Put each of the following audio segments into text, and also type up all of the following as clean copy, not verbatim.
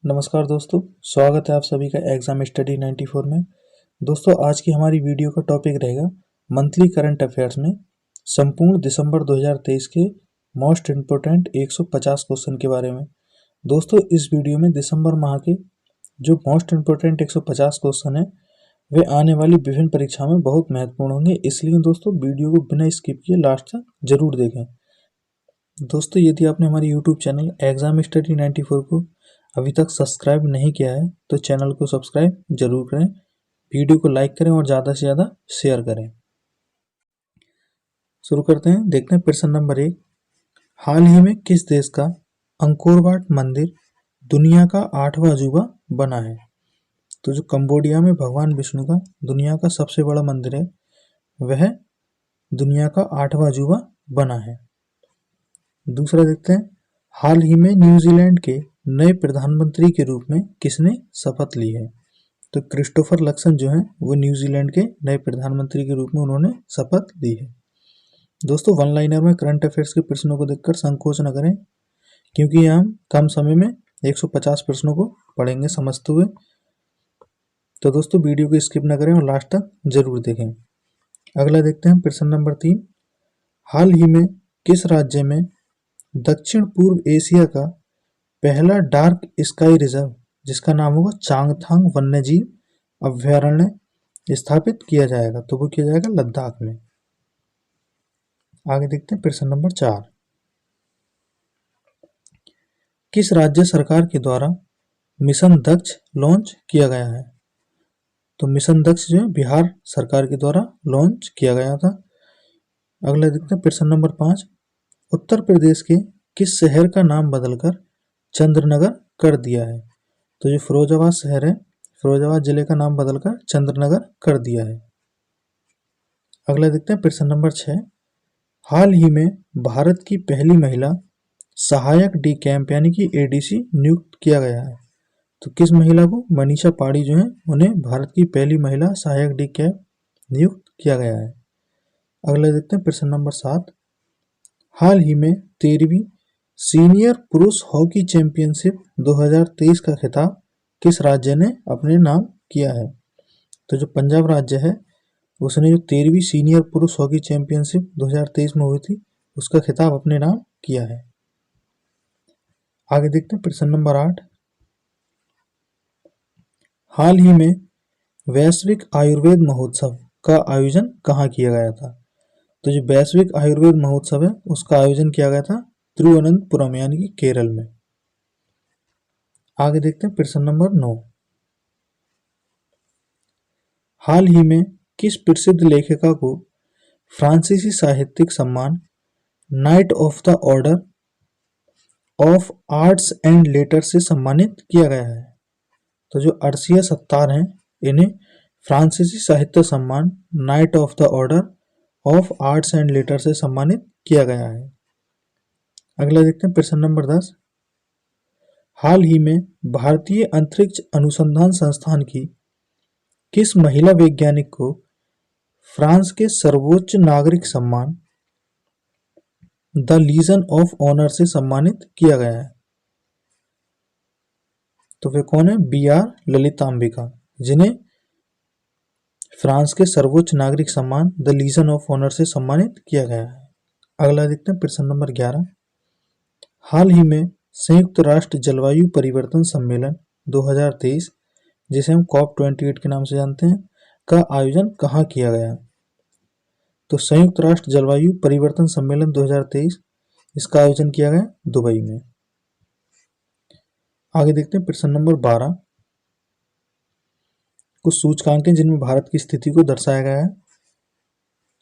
नमस्कार दोस्तों, स्वागत है आप सभी का एग्जाम स्टडी 94 में। दोस्तों, आज की हमारी वीडियो का टॉपिक रहेगा मंथली करंट अफेयर्स में संपूर्ण दिसंबर 2023 के मोस्ट इम्पोर्टेंट 150 क्वेश्चन के बारे में। दोस्तों, इस वीडियो में दिसंबर माह के जो मोस्ट इम्पोर्टेंट 150 क्वेश्चन है वे आने वाली विभिन्न परीक्षा में बहुत महत्वपूर्ण होंगे, इसलिए दोस्तों वीडियो को बिना स्किप किए लास्ट तक जरूर देखें। दोस्तों, यदि आपने हमारे यूट्यूब चैनल एग्जाम स्टडी 94 को अभी तक सब्सक्राइब नहीं किया है तो चैनल को सब्सक्राइब जरूर करें, वीडियो को लाइक करें और ज़्यादा से ज़्यादा शेयर करें। शुरू करते हैं। देखते हैं प्रश्न नंबर 1। हाल ही में किस देश का अंकोर वाट मंदिर दुनिया का 8वां अजूबा बना है? तो जो कंबोडिया में भगवान विष्णु का दुनिया का सबसे बड़ा मंदिर है वह दुनिया का 8वां अजूबा बना है। दूसरा देखते हैं। हाल ही में न्यूजीलैंड के नए प्रधानमंत्री के रूप में किसने शपथ ली है? तो क्रिस्टोफर लक्सन जो है वो न्यूजीलैंड के नए प्रधानमंत्री के रूप में उन्होंने शपथ ली है। दोस्तों, वन लाइनर में करंट अफेयर्स के प्रश्नों को देखकर संकोच न करें, क्योंकि हम कम समय में 150 प्रश्नों को पढ़ेंगे समझते हुए। तो दोस्तों, वीडियो को स्किप न करें और लास्ट तक जरूर देखें। अगला देखते हैं प्रश्न नंबर 3। हाल ही में किस राज्य में दक्षिण पूर्व एशिया का पहला डार्क स्काई रिजर्व, जिसका नाम होगा चांगथांग वन्यजीव अभ्यारण्य, स्थापित किया जाएगा? तो वो किया जाएगा लद्दाख में। आगे देखते हैं प्रश्न नंबर 4। किस राज्य सरकार के द्वारा मिशन दक्ष लॉन्च किया गया है? तो मिशन दक्ष जो है बिहार सरकार के द्वारा लॉन्च किया गया था। अगला देखते हैं प्रश्न नंबर 5। उत्तर प्रदेश के किस शहर का नाम बदलकर चंद्रनगर कर दिया है? तो जो फिरोजाबाद शहर है, फिरोजाबाद जिले का नाम बदलकर चंद्रनगर कर दिया है। अगला देखते हैं प्रश्न नंबर 6। हाल ही में भारत की पहली महिला सहायक डी कैंप यानी कि एडीसी नियुक्त किया गया है। तो किस महिला को? मनीषा पाड़ी जो है उन्हें भारत की पहली महिला सहायक डी कैंप नियुक्त किया गया है। अगला देखते हैं प्रश्न नंबर 7। हाल ही में 13वीं सीनियर पुरुष हॉकी चैंपियनशिप 2023 का खिताब किस राज्य ने अपने नाम किया है? तो जो पंजाब राज्य है उसने जो 13वीं सीनियर पुरुष हॉकी चैंपियनशिप 2023 में हुई थी उसका खिताब अपने नाम किया है। आगे देखते हैं प्रश्न नंबर 8। हाल ही में वैश्विक आयुर्वेद महोत्सव का आयोजन कहाँ किया गया था? तो जो वैश्विक आयुर्वेद महोत्सव है उसका आयोजन किया गया था तिरुवनंतपुरम यानी कि केरल में। आगे देखते हैं प्रश्न नंबर 9। हाल ही में किस प्रसिद्ध लेखिका को फ्रांसीसी साहित्यिक सम्मान night of the order of arts and letters से सम्मानित किया गया है? तो जो अर्शिया सत्तार हैं इन्हें फ्रांसीसी साहित्य सम्मान night of the order of arts and letters से सम्मानित किया गया है। अगला देखते हैं प्रश्न नंबर 10। हाल ही में भारतीय अंतरिक्ष अनुसंधान संस्थान की किस महिला वैज्ञानिक को फ्रांस के सर्वोच्च नागरिक सम्मान द लीजन ऑफ ऑनर से सम्मानित किया गया है? तो वे कौन है? BR ललितांबिका, जिन्हें फ्रांस के सर्वोच्च नागरिक सम्मान द लीजन ऑफ ऑनर से सम्मानित किया गया है। अगला देखते हैं प्रश्न नंबर 11। हाल ही में संयुक्त राष्ट्र जलवायु परिवर्तन सम्मेलन 2023, जिसे हम COP28 के नाम से जानते हैं, का आयोजन कहाँ किया गया? तो संयुक्त राष्ट्र जलवायु परिवर्तन सम्मेलन 2023 इसका आयोजन किया गया दुबई में। आगे देखते हैं प्रश्न नंबर 12। कुछ सूचकांकें जिनमें भारत की स्थिति को दर्शाया गया है।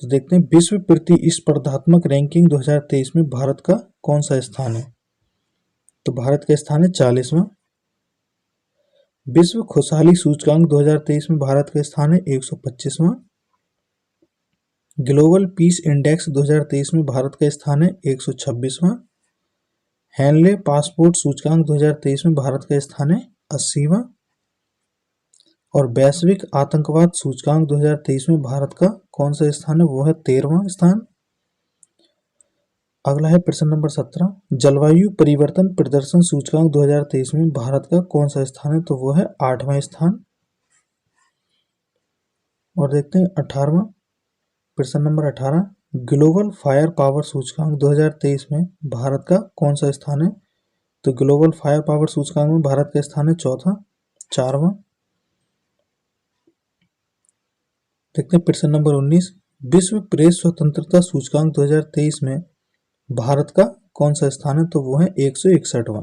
तो देखते हैं विश्व प्रतिस्पर्धात्मक रैंकिंग 2023 में भारत का कौन सा स्थान है? तो भारत का स्थान है 40वां। विश्व खुशहाली सूचकांक 2023 में भारत का स्थान है 125वां। ग्लोबल पीस इंडेक्स 2023 में भारत का स्थान है 126वां। हेनले पासपोर्ट सूचकांक 2023 में भारत का स्थान है 80वां। और वैश्विक आतंकवाद सूचकांक 2023 में भारत का कौन सा स्थान है? वो है 13वां स्थान। अगला है प्रश्न नंबर 17, जलवायु परिवर्तन प्रदर्शन सूचकांक 2023 में भारत का कौन सा स्थान है? तो वो है 8वां स्थान। और देखते हैं 18वां, प्रश्न नंबर 18, ग्लोबल फायर पावर सूचकांक 2023 में भारत का कौन सा स्थान है? तो ग्लोबल फायर पावर सूचकांक में भारत का स्थान है चौथा। 4वां, देखते हैं प्रश्न नंबर 19, विश्व प्रेस स्वतंत्रता सूचकांक 2023 में भारत का कौन सा स्थान है? तो वो है 161वां।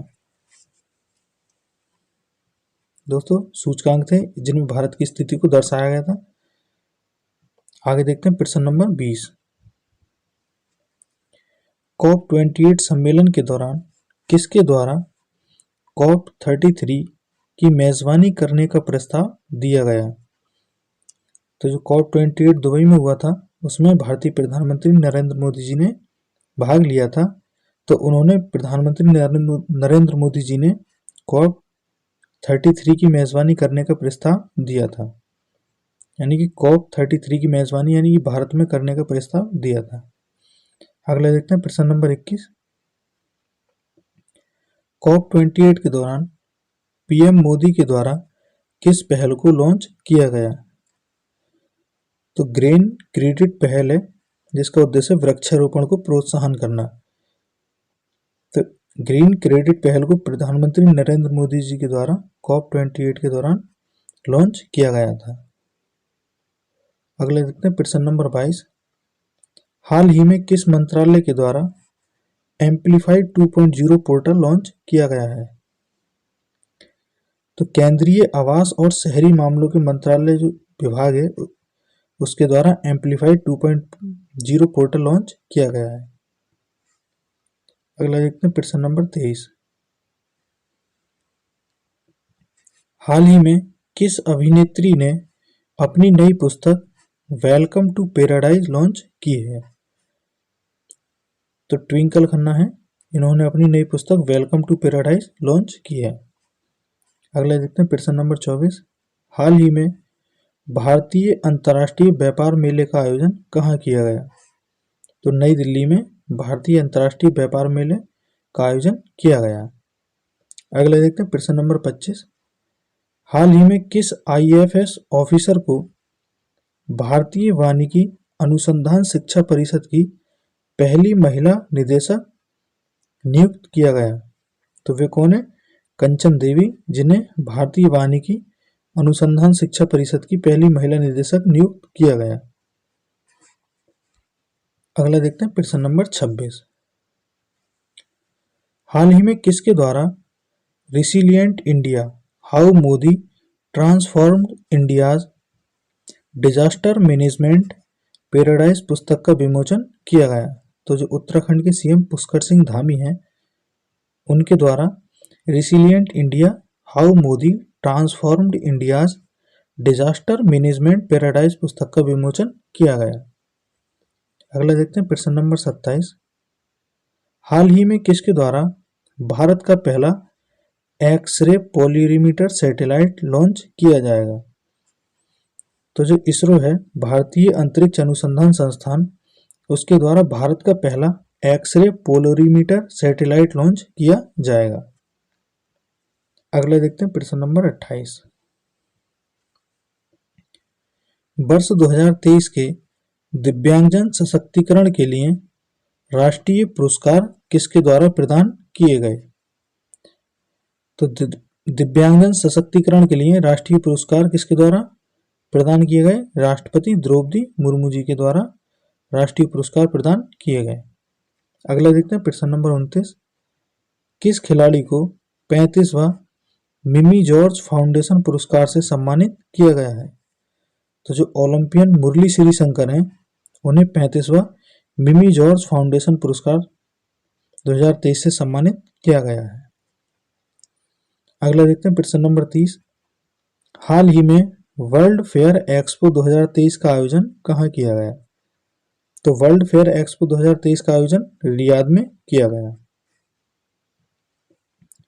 दोस्तों सूचकांक थे जिनमें भारत की स्थिति को दर्शाया गया था। आगे देखते हैं प्रश्न नंबर 20, COP28 सम्मेलन के दौरान किसके द्वारा COP33 की मेजबानी करने का प्रस्ताव दिया गया? तो जो COP28 दुबई में हुआ था उसमें भारतीय प्रधानमंत्री नरेंद्र मोदी जी ने भाग लिया था। तो उन्होंने प्रधानमंत्री नरेंद्र मोदी जी ने COP33 की मेजबानी करने का प्रस्ताव दिया था, यानी कि COP33 की मेजबानी यानी कि भारत में करने का प्रस्ताव दिया था। अगला देखते हैं प्रश्न नंबर 21, COP28 के दौरान पीएम मोदी के द्वारा किस पहल को लॉन्च किया गया? तो ग्रीन क्रेडिट पहल है जिसका उद्देश्य वृक्षारोपण को प्रोत्साहन करना। तो ग्रीन क्रेडिट पहल को प्रधानमंत्री नरेंद्र मोदी जी के द्वारा COP28 के दौरान लॉन्च किया गया था। अगले देखते हैं प्रश्न नंबर 22, हाल ही में किस मंत्रालय के द्वारा एम्पलीफाइड 2.0 पोर्टल लॉन्च किया गया है? तो केंद्रीय आवास और शहरी मामलों के मंत्रालय जो विभाग है उसके द्वारा एम्पलीफाइड 2.0 पोर्टल लॉन्च किया गया है। अगला देखते हैं प्रश्न नंबर 23, हाल ही में किस अभिनेत्री ने अपनी नई पुस्तक वेलकम टू पैराडाइज लॉन्च की है? तो ट्विंकल खन्ना है, इन्होंने अपनी नई पुस्तक वेलकम टू पैराडाइज लॉन्च की है। अगला देखते हैं प्रश्न नंबर 24, हाल ही में भारतीय अंतर्राष्ट्रीय व्यापार मेले का आयोजन कहाँ किया गया? तो नई दिल्ली में भारतीय अंतर्राष्ट्रीय व्यापार मेले का आयोजन किया गया। अगला देखते हैं प्रश्न नंबर 25, हाल ही में किस IAFS ऑफिसर को भारतीय वानिकी अनुसंधान शिक्षा परिषद की पहली महिला निदेशक नियुक्त किया गया? तो वे कौन है? कंचन देवी, जिन्हें भारतीय वानिकी अनुसंधान शिक्षा परिषद की पहली महिला निदेशक नियुक्त किया गया। अगला देखते हैं प्रश्न नंबर 26, हाल ही में किसके द्वारा resilient India how Modi transformed India's disaster management paradise पुस्तक का विमोचन किया गया? तो जो उत्तराखंड के CM पुष्कर सिंह धामी हैं उनके द्वारा resilient India how Modi transformed India's disaster management paradise पुस्तक का विमोचन किया गया। अगला देखते हैं प्रश्न नंबर 27, हाल ही में किसके द्वारा भारत का पहला एक्सरे पोलरीमीटर सैटेलाइट लॉन्च किया जाएगा? तो जो इसरो है, भारतीय अंतरिक्ष अनुसंधान संस्थान, उसके द्वारा भारत का पहला एक्सरे पोलरीमीटर सैटेलाइट लॉन्च किया जाएगा। अगला देखते हैं प्रश्न नंबर 28, वर्ष 2023 के दिव्यांगजन सशक्तिकरण के लिए राष्ट्रीय पुरस्कार किसके द्वारा प्रदान किए गए? तो दिव्यांगजन सशक्तिकरण के लिए राष्ट्रीय पुरस्कार किसके द्वारा प्रदान किए गए? राष्ट्रपति द्रौपदी मुर्मू जी के द्वारा राष्ट्रीय पुरस्कार प्रदान किए गए। अगला देखते हैं प्रश्न नंबर 29, किस खिलाड़ी को 35वां मिमी जॉर्ज फाउंडेशन पुरस्कार से सम्मानित किया गया है? तो जो ओलंपियन मुरली श्रीशंकर हैं उन्हें 35वां मिमी जॉर्ज फाउंडेशन पुरस्कार 2023 से सम्मानित किया गया है। अगला देखते हैं प्रश्न नंबर 30, हाल ही में वर्ल्ड फेयर एक्सपो 2023 का आयोजन कहाँ किया गया? तो वर्ल्ड फेयर एक्सपो 2023 का आयोजन रियाद में किया गया।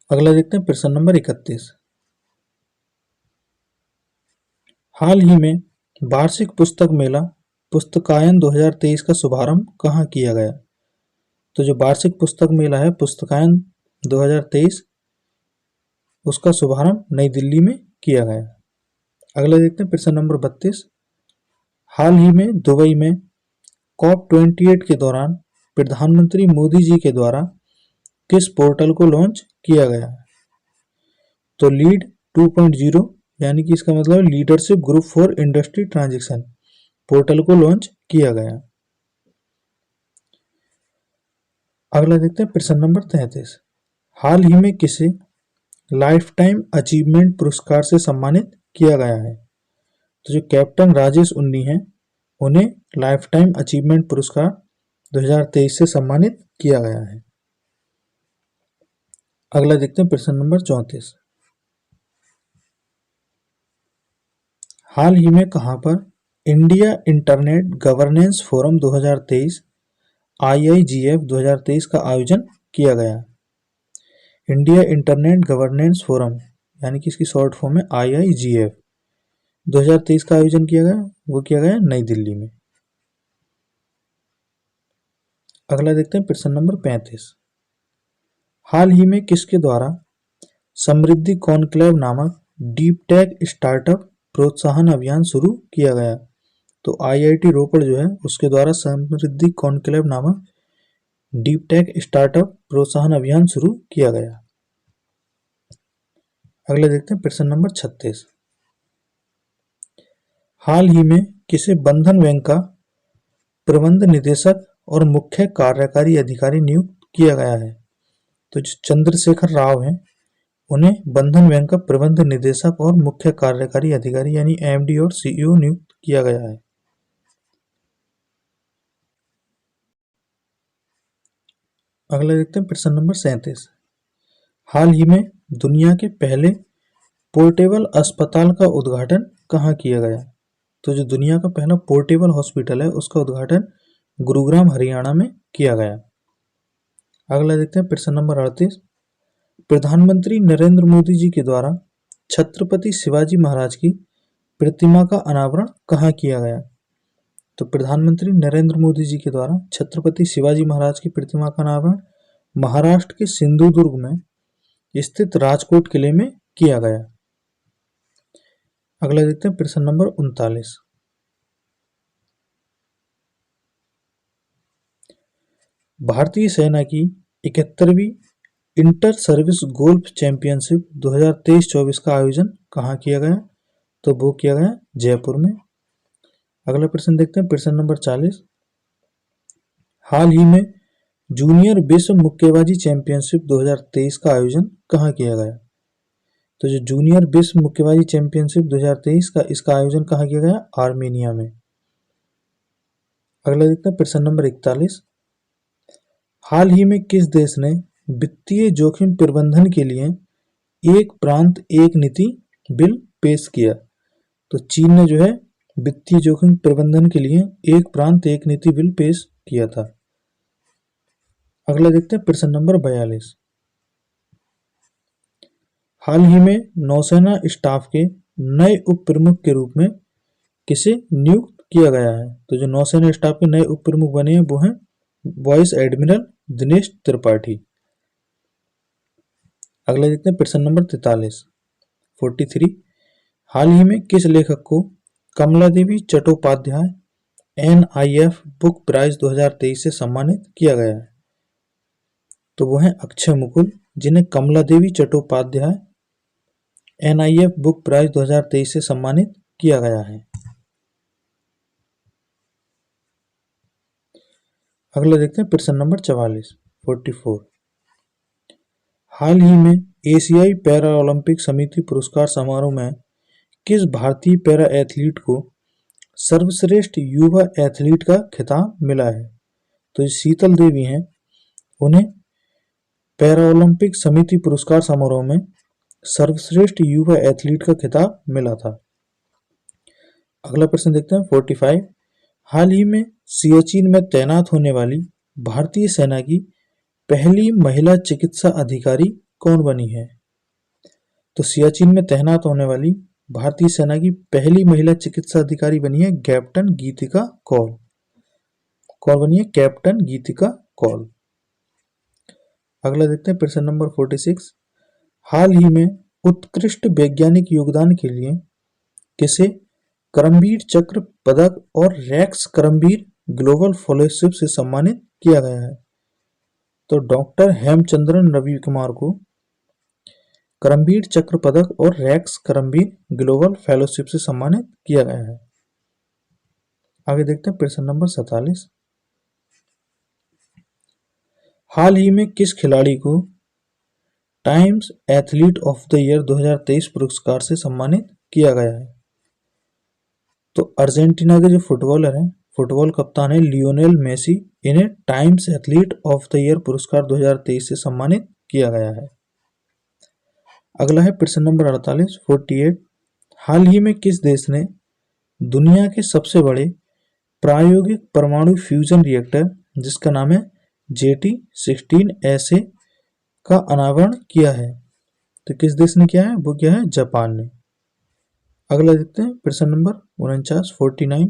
अगला देखते हैं प्रश्न नंबर 31, हाल ही में वार्षिक पुस्तक मेला पुस्तकायन 2023 का शुभारंभ कहाँ किया गया? तो जो वार्षिक पुस्तक मेला है पुस्तकायन 2023, उसका शुभारंभ नई दिल्ली में किया गया। अगला देखते हैं प्रश्न नंबर 32। हाल ही में दुबई में COP28 के दौरान प्रधानमंत्री मोदी जी के द्वारा किस पोर्टल को लॉन्च किया गया? तो लीड 2.0, यानी कि इसका मतलब leadership group for industry transition portal को लॉन्च किया गया। अगला देखते हैं प्रश्न नंबर 33। हाल ही में किसे लाइफ टाइम अचीवमेंट पुरस्कार से सम्मानित किया गया है? तो जो कैप्टन राजेश उन्नी हैं उन्हें लाइफ टाइम अचीवमेंट पुरस्कार 2023 से सम्मानित किया गया है। अगला देखते हैं प्रश्न नंबर 34। हाल ही में कहां पर India internet governance forum 2023 IIGF 2023 का आयोजन किया गया? इंडिया इंटरनेट गवर्नेंस फोरम, यानी कि इसकी शॉर्ट फॉर्म है IIGF 2023 का आयोजन किया गया, वो किया गया नई दिल्ली में। अगला देखते हैं प्रश्न नंबर 35। हाल ही में किसके द्वारा समृद्धि कॉन्क्लेव नामक डीप टेक स्टार्टअप प्रोत्साहन अभियान शुरू किया गया? तो IIT रोपड़ जो है उसके द्वारा समृद्धि कॉन्क्लेव नामक डीप टेक स्टार्टअप प्रोत्साहन अभियान शुरू किया गया। अगला देखते हैं प्रश्न नंबर 36। हाल ही में किसे बंधन बैंक का प्रबंध निदेशक और मुख्य कार्यकारी अधिकारी नियुक्त किया गया है? तो जो चंद्रशेखर राव हैं उन्हें बंधन बैंक का प्रबंध निदेशक और मुख्य कार्यकारी अधिकारी यानी MD और CEO नियुक्त किया गया है। अगला देखते हैं प्रश्न नंबर 37। हाल ही में दुनिया के पहले पोर्टेबल अस्पताल का उद्घाटन कहाँ किया गया? तो जो दुनिया का पहला पोर्टेबल हॉस्पिटल है उसका उद्घाटन गुरुग्राम हरियाणा में किया गया। अगला देखते हैं प्रश्न नंबर 38। प्रधानमंत्री नरेंद्र मोदी जी के द्वारा छत्रपति शिवाजी महाराज की प्रतिमा का अनावरण कहाँ किया गया? तो प्रधानमंत्री नरेंद्र मोदी जी के द्वारा छत्रपति शिवाजी महाराज की प्रतिमा का अनावरण महाराष्ट्र के सिंधुदुर्ग में स्थित राजकोट किले में किया गया। अगला देखते हैं प्रश्न नंबर 39। भारतीय सेना की 71वीं इंटर सर्विस गोल्फ चैंपियनशिप 2023-24 का आयोजन कहाँ किया गया? तो वो किया गया जयपुर में। अगला प्रश्न देखते हैं प्रश्न नंबर 40। हाल ही में जूनियर विश्व मुक्केबाजी चैंपियनशिप 2023 का आयोजन कहाँ किया गया? तो जो जूनियर विश्व मुक्केबाजी चैंपियनशिप 2023 का इसका आयोजन कहाँ किया गया? आर्मेनिया में। अगला देखते हैं प्रश्न नंबर 41। हाल ही में किस देश ने वित्तीय जोखिम प्रबंधन के लिए एक प्रांत एक नीति बिल पेश किया? तो चीन ने जो है वित्तीय जोखिम प्रबंधन के लिए एक प्रांत एक नीति बिल पेश किया था। अगला देखते हैं प्रश्न नंबर 42। हाल ही में नौसेना स्टाफ के नए उप प्रमुख के रूप में किसे नियुक्त किया गया है? तो जो नौसेना स्टाफ के नए उप प्रमुख बने हैं वो हैं वाइस एडमिरल दिनेश त्रिपाठी। अगला देखते हैं प्रश्न नंबर 43। हाल ही में किस लेखक को कमला देवी चट्टोपाध्याय NIF बुक प्राइज 2023 से सम्मानित किया गया है? तो वो हैं अक्षय मुकुल, जिन्हें कमला देवी चट्टोपाध्याय NIF बुक प्राइज 2023 से सम्मानित किया गया है। अगला देखते हैं प्रश्न नंबर 44। हाल ही में एशियाई पैरा ओलंपिक समिति पुरस्कार समारोह में किस भारतीय पैरा एथलीट को सर्वश्रेष्ठ युवा एथलीट का खिताब मिला है? तो शीतल देवी हैं, उन्हें पैरा ओलंपिक समिति पुरस्कार समारोह में सर्वश्रेष्ठ युवा एथलीट का खिताब मिला था। अगला प्रश्न देखते हैं 45। हाल ही में सियाचिन में तैनात होने वाली भारतीय सेना की पहली महिला चिकित्सा अधिकारी कौन बनी है? तो सियाचिन में तैनात होने वाली भारतीय सेना की पहली महिला चिकित्सा अधिकारी बनी है कैप्टन गीतिका कौल। कौन बनी है? कैप्टन गीतिका कौल। अगला देखते हैं प्रश्न नंबर 46। हाल ही में उत्कृष्ट वैज्ञानिक योगदान के लिए किसे करमबीर चक्र पदक और रेक्स करमबीर ग्लोबल फेलोशिप से सम्मानित किया गया है? तो डॉक्टर हेमचंद्रन रवि कुमार को करमबीर चक्र पदक और रेक्स करमबीर ग्लोबल फेलोशिप से सम्मानित किया गया है। आगे देखते हैं प्रश्न नंबर 47। हाल ही में किस खिलाड़ी को times athlete of the year 2023 पुरस्कार से सम्मानित किया गया है? तो अर्जेंटीना के जो फुटबॉलर हैं, फुटबॉल कप्तान है लियोनेल मेसी, इन्हें times athlete of the year पुरस्कार 2023 से सम्मानित किया गया है। अगला है प्रश्न नंबर 48। हाल ही में किस देश ने दुनिया के सबसे बड़े प्रायोगिक परमाणु फ्यूजन रिएक्टर जिसका नाम है JT16SA का अनावरण किया है? तो किस देश ने किया है? वो किया है जापान ने। अगला देखते हैं प्रश्न नंबर 49।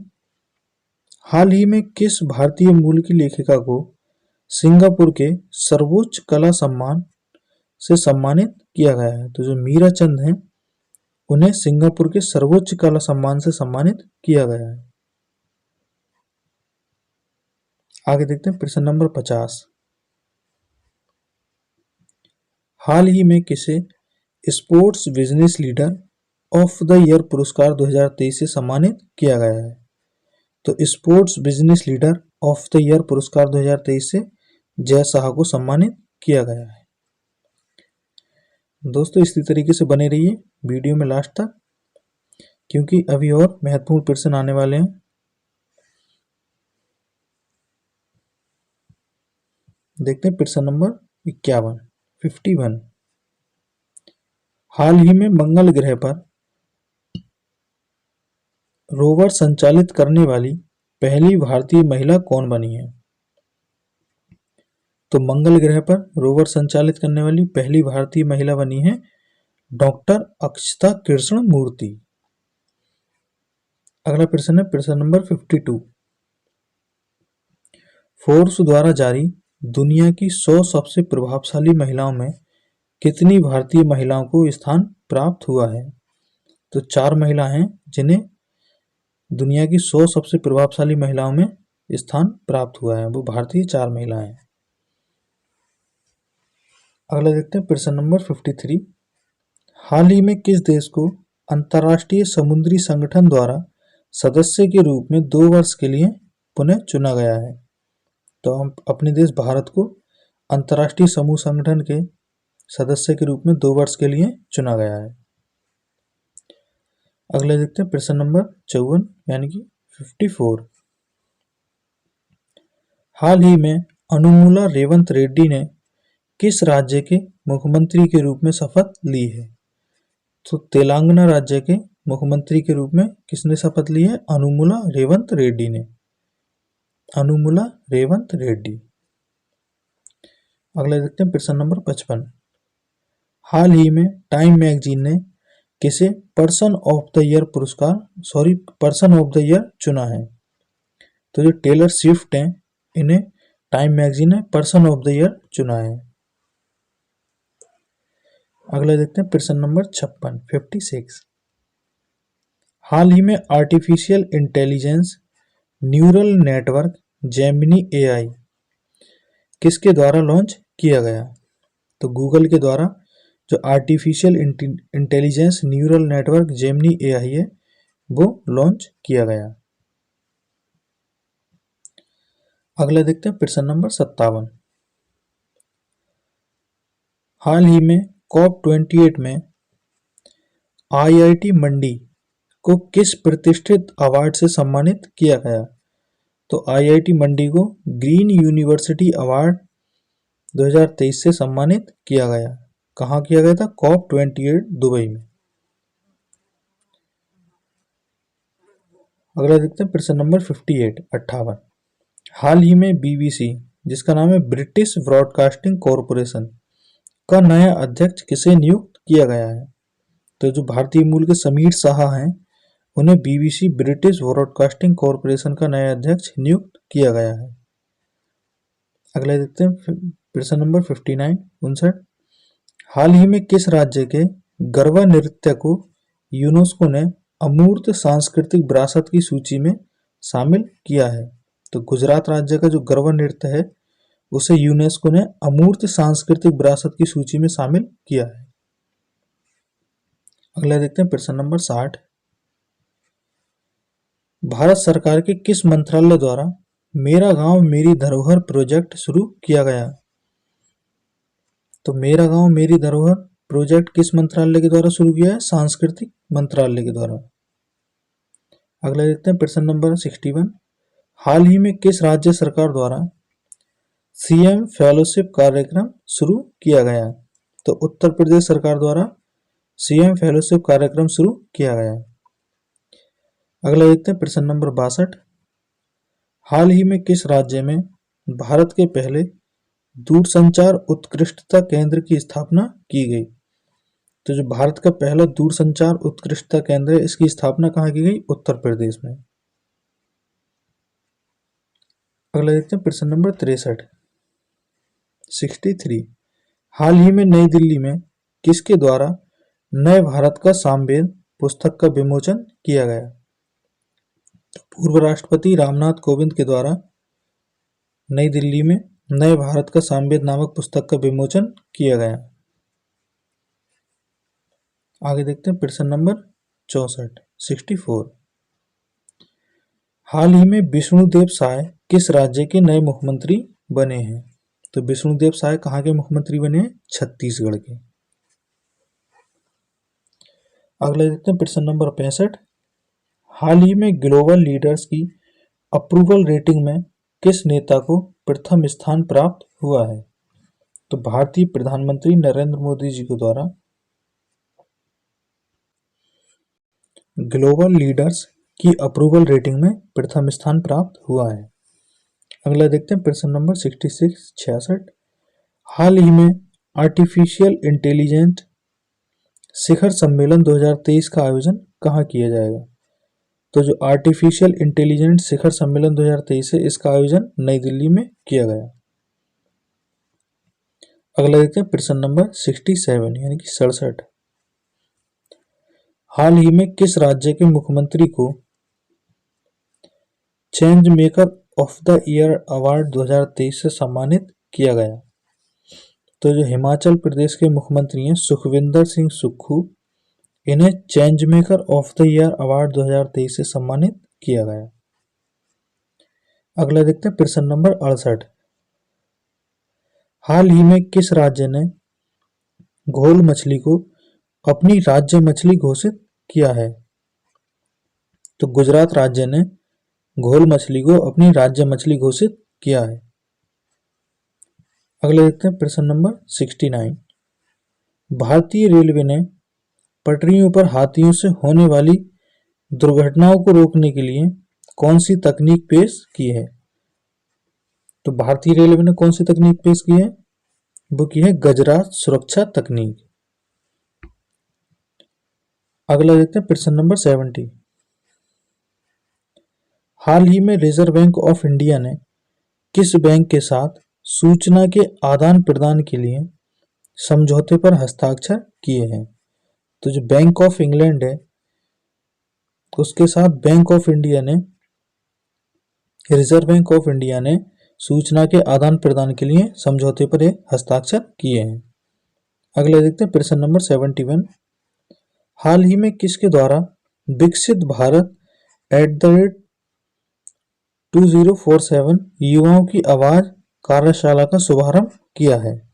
हाल ही में किस भारतीय मूल की लेखिका को सिंगापुर के सर्वोच्च कला सम्मान से सम्मानित किया गया है? तो जो मीरा चंद हैं, उन्हें सिंगापुर के सर्वोच्च कला सम्मान से सम्मानित किया गया है। आगे देखते हैं प्रश्न नंबर 50। हाल ही में किसे sports business leader of the year पुरस्कार 2023 से सम्मानित किया गया है? तो sports business leader of the year पुरस्कार 2023 से जय शाह को सम्मानित किया गया है। दोस्तों इसी तरीके से बने रहिए वीडियो में लास्ट तक, क्योंकि अभी और महत्वपूर्ण प्रश्न आने वाले हैं। देखते हैं प्रश्न नंबर 51। हाल ही में मंगल ग्रह पर रोवर संचालित करने वाली पहली भारतीय महिला कौन बनी है? तो मंगल ग्रह पर रोवर संचालित करने वाली पहली भारतीय महिला बनी है डॉक्टर अक्षता कृष्णमूर्ति। अगला प्रश्न है प्रश्न नंबर 52। फोर्ब्स द्वारा जारी दुनिया की 100 सबसे प्रभावशाली महिलाओं में कितनी भारतीय महिलाओं को स्थान प्राप्त हुआ है? तो 4 महिला हैं जिन्हें दुनिया की 100 सबसे प्रभावशाली महिलाओं में स्थान प्राप्त हुआ है, वो भारतीय 4 महिलाएं हैं। अगला देखते हैं प्रश्न नंबर 53। हाल ही में किस देश को अंतर्राष्ट्रीय समुद्री संगठन द्वारा सदस्य के रूप में 2 वर्ष के लिए पुनः चुना गया है? तो हम अपने देश भारत को अंतर्राष्ट्रीय समूह संगठन के सदस्य के रूप में 2 वर्ष के लिए चुना गया है। अगला देखते हैं प्रश्न नंबर 54 यानी कि 54। हाल ही में अनुमुला रेवंत रेड्डी ने किस राज्य के मुख्यमंत्री के रूप में शपथ ली है? तो तेलंगाना राज्य के मुख्यमंत्री के रूप में किसने शपथ ली है? अनुमुला रेवंत रेड्डी ने। अनुमुला रेवंत रेड्डी। अगला देखते हैं प्रश्न नंबर 55। हाल ही में टाइम मैगजीन ने किसे पर्सन ऑफ द ईयर चुना है? तो जो टेलर स्विफ्ट हैं, इन्हें टाइम मैगजीन ने पर्सन ऑफ द ईयर चुना है। अगला देखते हैं प्रश्न नंबर 56। हाल ही में artificial intelligence neural network Gemini AI किसके द्वारा लॉन्च किया गया? तो गूगल के द्वारा जो artificial intelligence neural network Gemini AI है, वो लॉन्च किया गया। अगला देखते हैं प्रश्न नंबर 57। हाल ही में COP28 में IIT मंडी को किस प्रतिष्ठित अवार्ड से सम्मानित किया गया? तो IIT मंडी को ग्रीन यूनिवर्सिटी अवार्ड 2023 से सम्मानित किया गया। कहाँ किया गया था? COP28 दुबई में। अगला देखते हैं प्रश्न नंबर 58। हाल ही में BBC, जिसका नाम है ब्रिटिश ब्रॉडकास्टिंग कॉरपोरेशन, का नया अध्यक्ष किसे नियुक्त किया गया है? तो जो भारतीय मूल के समीर शाह हैं, उन्हें BBC ब्रिटिश ब्रॉडकास्टिंग कॉरपोरेशन का नया अध्यक्ष नियुक्त किया गया है। अगला देखते हैं प्रश्न नंबर 59 59। हाल ही में किस राज्य के गरबा नृत्य को यूनेस्को ने अमूर्त सांस्कृतिक विरासत की सूची में शामिल किया है? तो गुजरात राज्य का जो गरबा नृत्य है उसे यूनेस्को ने अमूर्त सांस्कृतिक विरासत की सूची में शामिल किया है। अगला देखते हैं प्रश्न नंबर 60। भारत सरकार के किस मंत्रालय द्वारा मेरा गांव मेरी धरोहर प्रोजेक्ट शुरू किया गया? तो मेरा गांव मेरी धरोहर प्रोजेक्ट किस मंत्रालय के द्वारा शुरू किया है? सांस्कृतिक मंत्रालय के द्वारा। अगला देखते हैं प्रश्न नंबर 61। हाल ही में किस राज्य सरकार द्वारा सीएम फेलोशिप कार्यक्रम शुरू किया गया? तो उत्तर प्रदेश सरकार द्वारा सीएम फेलोशिप कार्यक्रम शुरू किया गया। अगला देखते हैं प्रश्न नंबर 62। हाल ही में किस राज्य में भारत के पहले दूरसंचार उत्कृष्टता केंद्र की स्थापना की गई? तो जो भारत का पहला दूरसंचार उत्कृष्टता केंद्र है इसकी स्थापना कहाँ की गई? उत्तर प्रदेश में। अगला देखते हैं प्रश्न नंबर 63 63। हाल ही में नई दिल्ली में किसके द्वारा नए भारत का सामवेद पुस्तक का विमोचन किया गया? पूर्व राष्ट्रपति रामनाथ कोविंद के द्वारा नई दिल्ली में नए भारत का सामवेद नामक पुस्तक का विमोचन किया गया। आगे देखते हैं प्रश्न नंबर 64 64। हाल ही में विष्णुदेव साय किस राज्य के नए मुख्यमंत्री बने हैं? तो विष्णुदेव साय कहाँ के मुख्यमंत्री बने हैं? छत्तीसगढ़ के। अगला देखते हैं प्रश्न नंबर 65। हाल ही में ग्लोबल लीडर्स की अप्रूवल रेटिंग में किस नेता को प्रथम स्थान प्राप्त हुआ है? तो भारतीय प्रधानमंत्री नरेंद्र मोदी जी के द्वारा ग्लोबल लीडर्स की अप्रूवल रेटिंग में प्रथम स्थान प्राप्त हुआ है। अगला देखते हैं प्रश्न नंबर 66 66। हाल ही में आर्टिफिशियल इंटेलिजेंस शिखर सम्मेलन 2023 का आयोजन कहाँ किया जाएगा? तो जो आर्टिफिशियल इंटेलिजेंस शिखर सम्मेलन 2023 है इसका आयोजन नई दिल्ली में किया गया। अगला देखते हैं प्रश्न नंबर 67 यानी कि 67। हाल ही में किस राज्य के मुख्यमंत्री को change maker of the year award 2023 से सम्मानित किया गया? तो जो हिमाचल प्रदेश के मुख्यमंत्री हैं सुखविंदर सिंह सुक्खू, इन्हें change maker of the year award 2023 से सम्मानित किया गया। अगला देखते हैं प्रश्न नंबर 68। हाल ही में किस राज्य ने घोल मछली को अपनी राज्य मछली घोषित किया है? तो गुजरात राज्य ने घोल मछली को अपनी राज्य मछली घोषित किया है। अगले देखते हैं प्रश्न नंबर 69। भारतीय रेलवे ने पटरियों पर हाथियों से होने वाली दुर्घटनाओं को रोकने के लिए कौन सी तकनीक पेश की है? तो भारतीय रेलवे ने कौन सी तकनीक पेश की है? वो की है गजराज सुरक्षा तकनीक। अगला देखते हैं प्रश्न नंबर 70। हाल ही में रिजर्व बैंक ऑफ इंडिया ने किस बैंक के साथ सूचना के आदान प्रदान के लिए समझौते पर हस्ताक्षर किए हैं? तो जो बैंक ऑफ इंग्लैंड है उसके साथ बैंक ऑफ इंडिया ने रिजर्व बैंक ऑफ इंडिया ने सूचना के आदान प्रदान के लिए समझौते पर हस्ताक्षर किए हैं। अगला देखते हैं प्रश्न नंबर 71। हाल ही में किसके द्वारा विकसित भारत @2047 युवाओं की आवाज कार्यशाला का शुभारंभ किया है?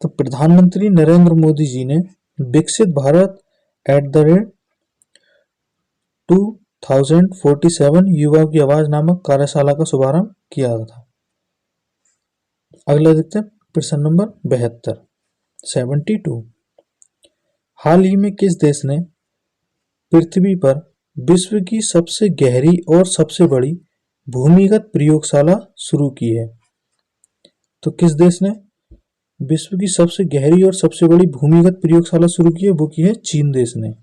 तो प्रधानमंत्री नरेंद्र मोदी जी ने विकसित भारत @2047 युवाओं की आवाज नामक कार्यशाला का शुभारंभ किया था। अगला देखते हैं प्रश्न नंबर 72 72। हाल ही में किस देश ने पृथ्वी पर विश्व की सबसे गहरी और सबसे बड़ी भूमिगत प्रयोगशाला शुरू की है? तो किस देश ने विश्व की सबसे गहरी और सबसे बड़ी भूमिगत प्रयोगशाला शुरू की है? वो की है चीन देश ने।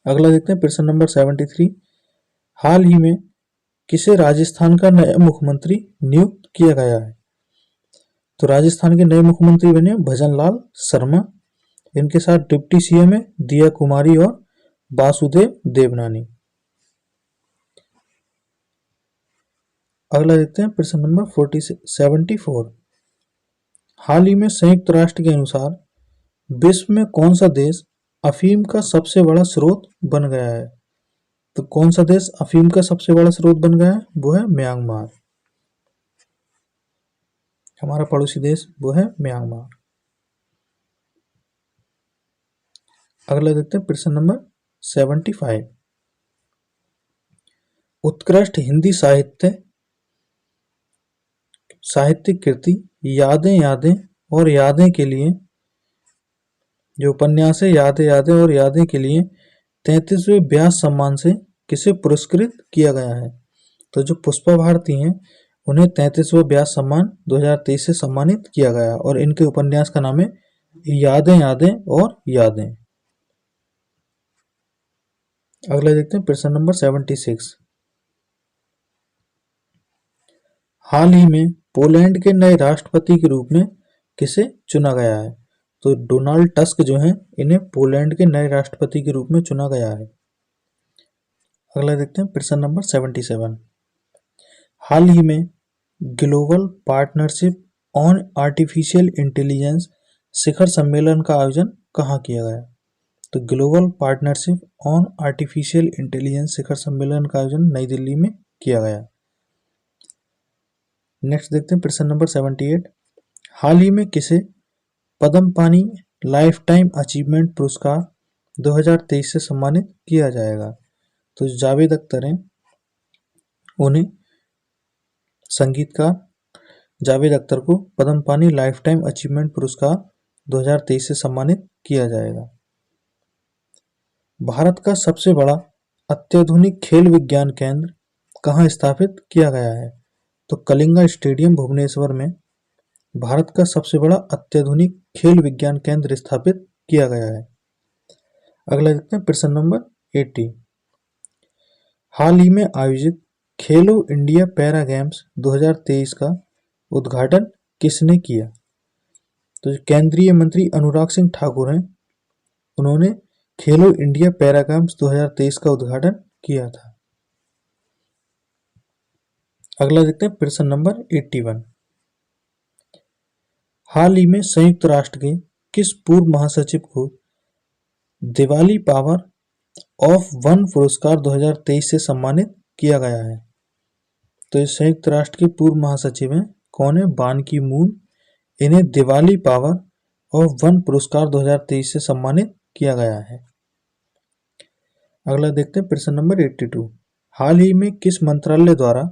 अगला देखते हैं प्रश्न नंबर 73। हाल ही में किसे राजस्थान का नया मुख्यमंत्री नियुक्त किया गया है? तो राजस्थान के नए मुख्यमंत्री बने भजन लाल शर्मा। इनके साथ डिप्टी सीएम है दिया कुमारी और वासुदेव देवनानी। अगला देखते हैं प्रश्न नंबर 74। हाल ही में संयुक्त राष्ट्र के अनुसार विश्व में कौन सा देश अफीम का सबसे बड़ा स्रोत बन गया है? तो कौन सा देश अफीम का सबसे बड़ा स्रोत बन गया है? वो है म्यांमार। हमारा पड़ोसी देश वो है म्यांमार। अगला देखते हैं प्रश्न नंबर 75। उत्कृष्ट हिंदी साहित्यिक कृति यादें यादें और यादें के लिए, जो उपन्यास है यादें यादें और यादें के लिए 33वें व्यास सम्मान से किसे पुरस्कृत किया गया है? तो जो पुष्पा भारती हैं उन्हें 33वां व्यास सम्मान 2023 से सम्मानित किया गया और इनके उपन्यास का नाम है यादें यादें और यादें। अगला देखते हैं प्रश्न नंबर 76। हाल ही में पोलैंड के नए राष्ट्रपति के रूप में किसे चुना गया है? तो डोनाल्ड टस्क जो हैं इन्हें पोलैंड के नए राष्ट्रपति के रूप में चुना गया है। अगला देखते हैं प्रश्न नंबर 77। हाल ही में global partnership on artificial intelligence शिखर सम्मेलन का आयोजन कहाँ किया गया? तो global partnership on artificial intelligence शिखर सम्मेलन का आयोजन नई दिल्ली में किया गया। नेक्स्ट देखते हैं प्रश्न नंबर 78। हाल ही में किसे पद्म पानी लाइफ टाइम अचीवमेंट पुरस्कार 2023 से सम्मानित किया जाएगा? तो जावेद अख्तर हैं, उन्हें संगीतकार जावेद अख्तर को पद्म पानी लाइफ टाइम अचीवमेंट पुरस्कार 2023 से सम्मानित किया जाएगा। भारत का सबसे बड़ा अत्याधुनिक खेल विज्ञान केंद्र कहाँ स्थापित किया गया है? तो कलिंगा स्टेडियम भुवनेश्वर में भारत का सबसे बड़ा अत्याधुनिक खेल विज्ञान केंद्र स्थापित किया गया है। अगला देखते हैं प्रश्न नंबर 80। हाल ही में आयोजित खेलो इंडिया पैरा गेम्स 2023 का उद्घाटन किसने किया? तो केंद्रीय मंत्री अनुराग सिंह ठाकुर हैं, उन्होंने खेलो इंडिया पैरा गेम्स 2023 का उद्घाटन किया था। अगला देखते हैं प्रश्न नंबर 81। हाल ही में संयुक्त राष्ट्र के किस पूर्व महासचिव को दिवाली पावर ऑफ वन पुरस्कार 2023 से सम्मानित किया गया है? तो ये संयुक्त राष्ट्र के पूर्व महासचिव हैं, कौन है? बान की मून। इन्हें दिवाली पावर ऑफ वन पुरस्कार 2023 से सम्मानित किया गया है। अगला देखते हैं प्रश्न नंबर 82। हाल ही में किस मंत्रालय द्वारा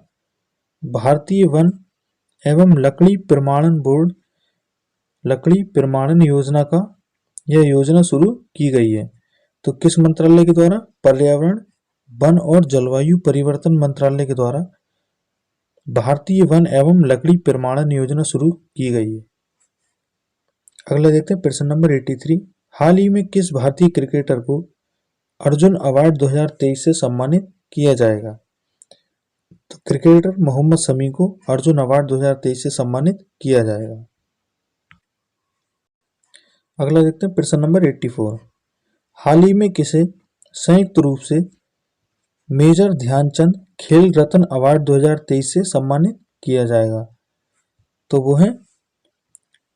भारतीय वन एवं लकड़ी प्रमाणन योजना का यह योजना शुरू की गई है? तो किस मंत्रालय के द्वारा? पर्यावरण वन और जलवायु परिवर्तन मंत्रालय के द्वारा भारतीय वन एवं लकड़ी प्रमाणन योजना शुरू की गई है। अगला देखते हैं प्रश्न नंबर 83। हाल ही में किस भारतीय क्रिकेटर को अर्जुन अवार्ड 2023 से सम्मानित किया जाएगा? तो क्रिकेटर मोहम्मद शमी को अर्जुन अवार्ड 2023 से सम्मानित किया जाएगा। अगला देखते हैं प्रश्न नंबर 84। हाल ही में किसे संयुक्त रूप से मेजर ध्यानचंद खेल रत्न अवार्ड 2023 से सम्मानित किया जाएगा? तो वो है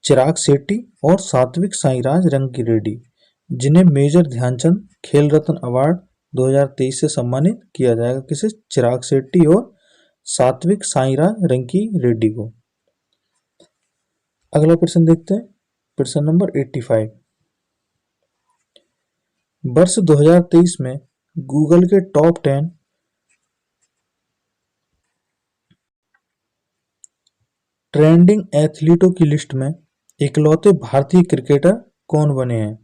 चिराग शेट्टी और सात्विक साईराज रंकीरेड्डी, जिन्हें मेजर ध्यानचंद खेल रत्न अवार्ड 2023 से सम्मानित किया जाएगा। किसे? चिराग शेट्टी और सात्विक साईराज रंकीरेड्डी को। अगला प्रश्न देखते हैं प्रश्न नंबर 85। वर्ष 2023 में गूगल के टॉप 10 ट्रेंडिंग एथलीटों की लिस्ट में इकलौते भारतीय क्रिकेटर कौन बने हैं?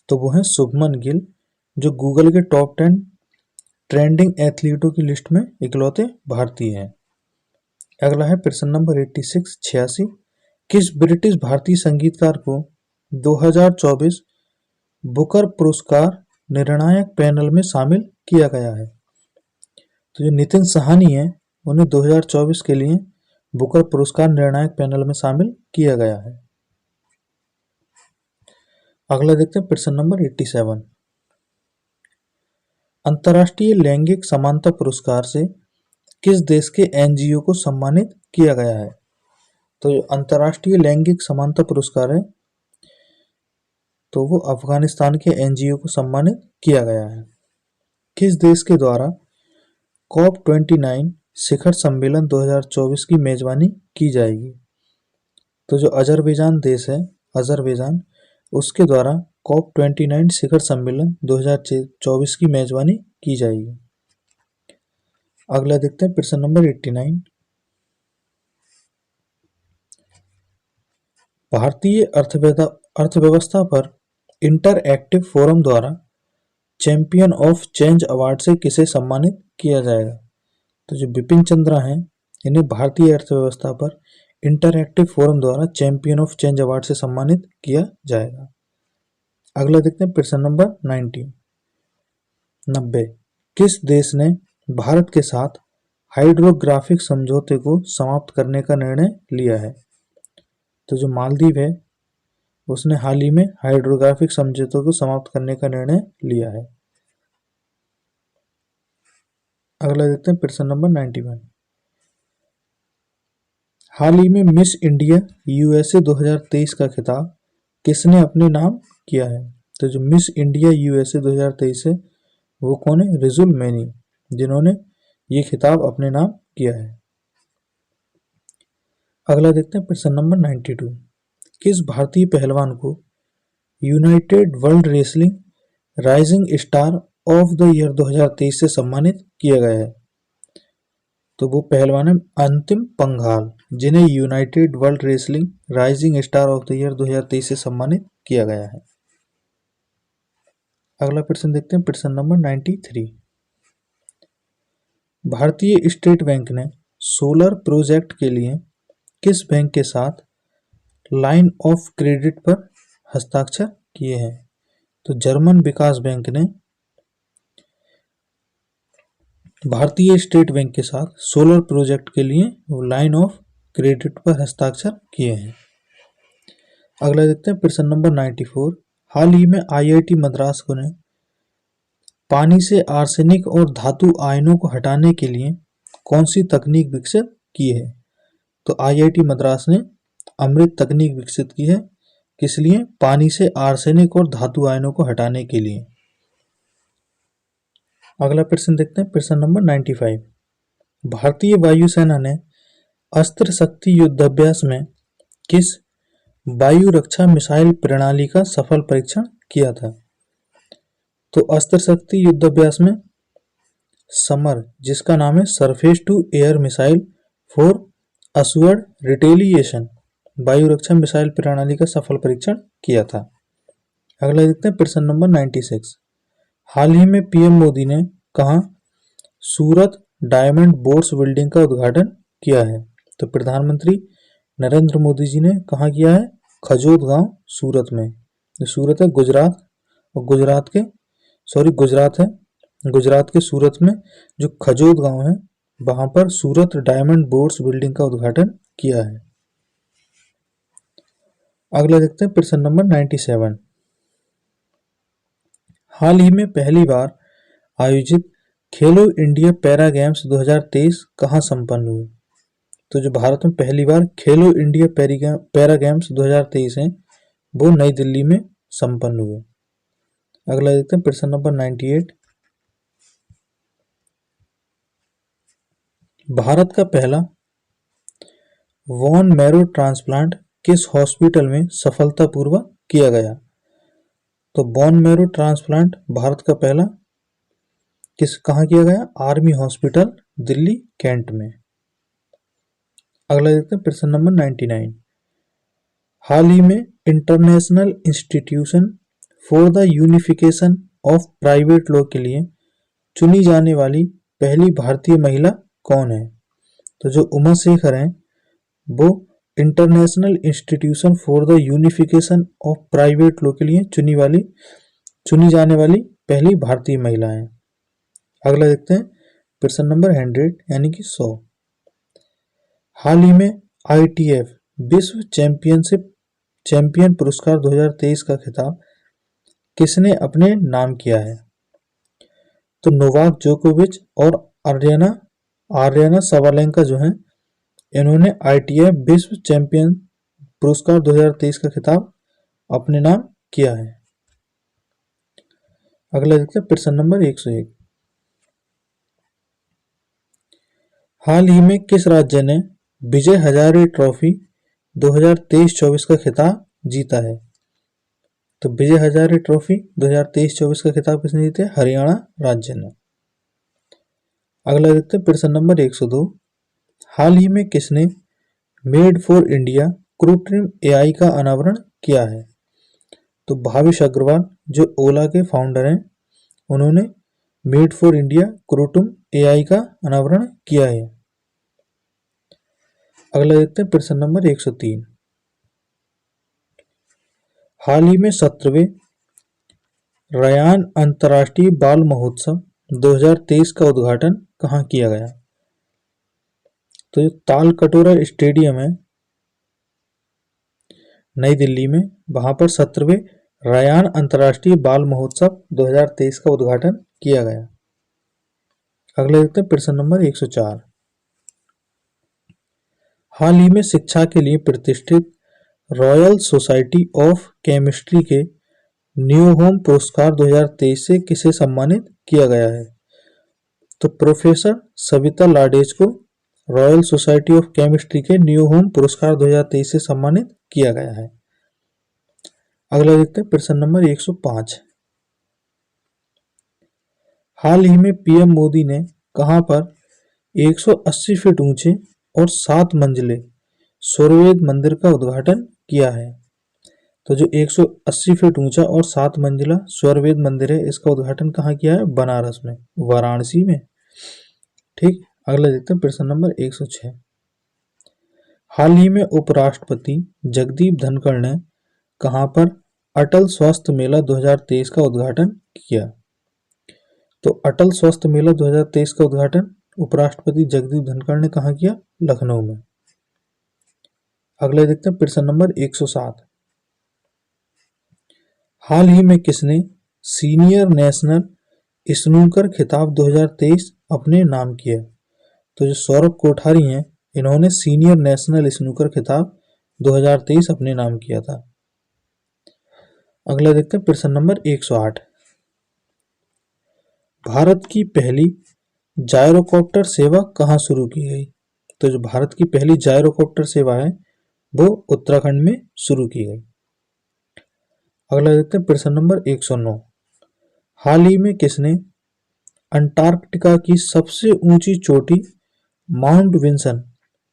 तो वो हैं शुभमन गिल, जो गूगल के टॉप 10 ट्रेंडिंग एथलीटों की लिस्ट में इकलौते भारतीय हैं। अगला है प्रश्न नंबर 86। किस ब्रिटिश भारतीय संगीतकार को 2024 बुकर पुरस्कार निर्णायक पैनल में शामिल किया गया है? तो जो नितिन साहनी है उन्हें 2024 के लिए बुकर पुरस्कार निर्णायक पैनल में शामिल किया गया है। अगला देखते हैं प्रश्न नंबर 87। अंतर्राष्ट्रीय लैंगिक समानता पुरस्कार से किस देश के एनजीओ को सम्मानित किया गया है? तो जो अंतर्राष्ट्रीय लैंगिक समानता पुरस्कार है तो वो अफगानिस्तान के एनजीओ को सम्मानित किया गया है। किस देश के द्वारा COP29 शिखर सम्मेलन 2024 की मेजबानी की जाएगी? तो जो अजरबैजान देश है, अजरबैजान, उसके द्वारा COP29 शिखर सम्मेलन 2024 की मेजबानी की जाएगी। अगला देखते हैं प्रश्न नंबर 89। भारतीय अर्थव्यवस्था पर इंटरएक्टिव फोरम द्वारा चैंपियन ऑफ चेंज अवार्ड से किसे सम्मानित किया जाएगा? तो जो बिपिन चंद्रा हैं, इन्हें भारतीय अर्थव्यवस्था पर इंटरएक्टिव फोरम द्वारा चैंपियन ऑफ चेंज अवार्ड से सम्मानित किया जाएगा। अगला देखते हैं प्रश्न नंबर 90। किस देश ने भारत के साथ हाइड्रोग्राफिक समझौते को समाप्त करने का निर्णय लिया है? तो जो मालदीव है, उसने हाल ही में हाइड्रोग्राफिक समझौते को समाप्त करने का निर्णय लिया है। अगला देखते हैं प्रश्न नंबर 91। हाल ही में मिस इंडिया यूएसए 2023 का खिताब किसने अपने नाम किया है? तो जो मिस इंडिया यूएसए 2023 है वो कौन है? रिजुल मैनी, जिन्होंने ये खिताब अपने नाम किया है। अगला देखते हैं प्रश्न नंबर 92। किस भारतीय पहलवान को United world wrestling rising star of the year 2023 से सम्मानित किया गया है? तो वो पहलवान है अंतिम पंघाल, जिन्हें United world wrestling rising star of the year 2023 से सम्मानित किया गया है। अगला प्रश्न देखते हैं प्रश्न नंबर 93। भारतीय स्टेट बैंक ने सोलर प्रोजेक्ट के लिए किस बैंक के साथ लाइन ऑफ क्रेडिट पर हस्ताक्षर किए हैं? तो जर्मन विकास बैंक ने भारतीय स्टेट बैंक के साथ सोलर प्रोजेक्ट के लिए लाइन ऑफ क्रेडिट पर हस्ताक्षर किए हैं। अगला देखते हैं प्रश्न नंबर 94। हाल ही में आईआईटी मद्रास को ने पानी से आर्सेनिक और धातु आयनों को हटाने के लिए कौन सी तकनीक विकसित की है? तो आईआईटी मद्रास ने अमृत तकनीक विकसित की है। किस लिए? पानी से आर्सेनिक और धातु आयनों को हटाने के लिए। अगला प्रश्न देखते हैं प्रश्न नंबर 95। भारतीय वायुसेना ने अस्त्र शक्ति युद्धाभ्यास में किस वायु रक्षा मिसाइल प्रणाली का सफल परीक्षण किया था? तो अस्त्र शक्ति युद्धाभ्यास में समर, जिसका नाम है surface to air missile for assured retaliation, वायु रक्षा मिसाइल प्रणाली का सफल परीक्षण किया था। अगला देखते हैं प्रश्न नंबर 96। हाल ही में पीएम मोदी ने कहाँ सूरत डायमंड बोर्स बिल्डिंग का उद्घाटन किया है? तो प्रधानमंत्री नरेंद्र मोदी जी ने कहाँ किया है? खजोद गांव सूरत में। जो सूरत है गुजरात, और गुजरात के सूरत में जो खजोद गांव है वहां पर सूरत डायमंड बोर्स बिल्डिंग का उद्घाटन किया है। अगला देखते हैं प्रश्न नंबर 97। हाल ही में पहली बार आयोजित खेलो इंडिया पैरा गेम्स 2023 कहाँ संपन्न हुए? तो जो भारत में पहली बार खेलो इंडिया पैरा गेम्स 2023 हैं वो नई दिल्ली में संपन्न हुए। अगला देखते हैं प्रश्न नंबर 98। भारत का पहला बोन मैरो ट्रांसप्लांट किस हॉस्पिटल में सफलतापूर्वक किया गया? तो बोन मैरो ट्रांसप्लांट भारत का पहला कहाँ किया गया? आर्मी हॉस्पिटल दिल्ली कैंट में। अगला देखते हैं प्रश्न नंबर 99। हाल ही में international institution for the unification of private law के लिए चुनी जाने वाली पहली भारतीय महिला कौन है? तो जो उमा शेखर हैं वो international institution for the unification of private law के लिए चुनी जाने वाली पहली भारतीय महिला है। अगला देखते हैं प्रश्न नंबर 100 यानी कि 100। हाल ही में ITF विश्व चैंपियन पुरस्कार 2023 का खिताब किसने अपने नाम किया है? तो नोवाक जोकोविच और आर्याना सवालेंका जो हैं, इन्होंने ITF विश्व चैंपियन पुरस्कार 2023 का खिताब अपने नाम किया है। अगला देखते हैं प्रश्न नंबर 101। हाल ही में किस राज्य ने विजय हजारे ट्रॉफी 2023-24 का खिताब जीता है? तो विजय हजारे ट्रॉफी 2023-24 का खिताब किसने जीता है? हरियाणा राज्य ने। अगला देखते हैं प्रश्न नंबर 102। हाल ही में किसने मेड फॉर इंडिया कृत्रिम AI का अनावरण किया है? तो भाविश अग्रवाल जो ओला के फाउंडर हैं, उन्होंने मेड फॉर इंडिया कृत्रिम AI का अनावरण किया है। अगला देखते हैं प्रश्न नंबर 103। हाल ही में 17वें रयान अंतर्राष्ट्रीय बाल महोत्सव 2023 का उद्घाटन कहाँ किया गया? तो ये ताल कटोरा स्टेडियम है नई दिल्ली में, वहां पर 17वें रयान अंतर्राष्ट्रीय बाल महोत्सव 2023 का उद्घाटन किया गया। अगले देखते हैं प्रश्न नंबर 104। हाल ही में शिक्षा के लिए प्रतिष्ठित रॉयल सोसाइटी ऑफ केमिस्ट्री के न्यू होम पुरस्कार 2023 से किसे सम्मानित किया गया है? तो प्रोफेसर सविता लाडेज को रॉयल सोसाइटी ऑफ केमिस्ट्री के न्यू होम पुरस्कार 2023 से सम्मानित किया गया है। अगला देखते हैं प्रश्न नंबर 105। हाल ही में PM मोदी ने कहां पर 180 फीट ऊंचे और 7 मंजिले सूर्यवेद मंदिर का उद्घाटन किया है? तो जो 180 फीट ऊंचा और 7 मंजिला सूर्यवेद मंदिर है, इसका उद्घाटन कहाँ किया है? बनारस में, वाराणसी में। ठीक। अगला देखते हैं प्रश्न नंबर 106। हाल ही में उपराष्ट्रपति जगदीप धनखड़ ने कहां पर अटल स्वास्थ्य मेला 2023 का उद्घाटन किया? तो अटल स्वास्थ्य मेला 2023 का उद्घाटन उपराष्ट्रपति जगदीप धनखड़ ने कहाँ किया? लखनऊ में। अगले देखते हैं प्रश्न नंबर 107। हाल ही में किसने सीनियर नेशनल स्नूकर खिताब 2023 अपने नाम किया? तो जो सौरभ कोठारी हैं, इन्होंने सीनियर नेशनल स्नूकर खिताब 2023 अपने नाम किया था। अगला देखते हैं प्रश्न नंबर 108। भारत की पहली जायरोकॉप्टर सेवा कहाँ शुरू की गई? तो जो भारत की पहली जायरोकॉप्टर सेवा है, वो उत्तराखंड में शुरू की गई। अगला देखते हैं प्रश्न नंबर 109। हाल ही में किसने अंटार्कटिका की सबसे ऊंची चोटी माउंट विंसन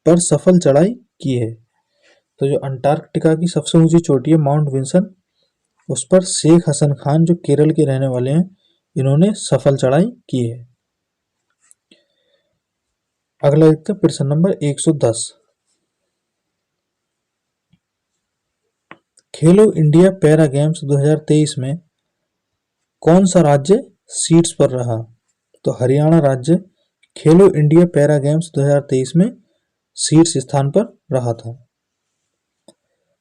पर सफल चढ़ाई की है? तो जो अंटार्कटिका की सबसे ऊंची चोटी है माउंट विंसन, उस पर शेख हसन खान जो केरल के रहने वाले हैं, इन्होंने सफल चढ़ाई की है। अगला देखते हैं प्रश्न नंबर 110। खेलो इंडिया पैरा गेम्स 2023 में कौन सा राज्य शीर्ष पर रहा? तो हरियाणा राज्य खेलो इंडिया पैरा गेम्स 2023 में शीर्ष स्थान पर रहा था।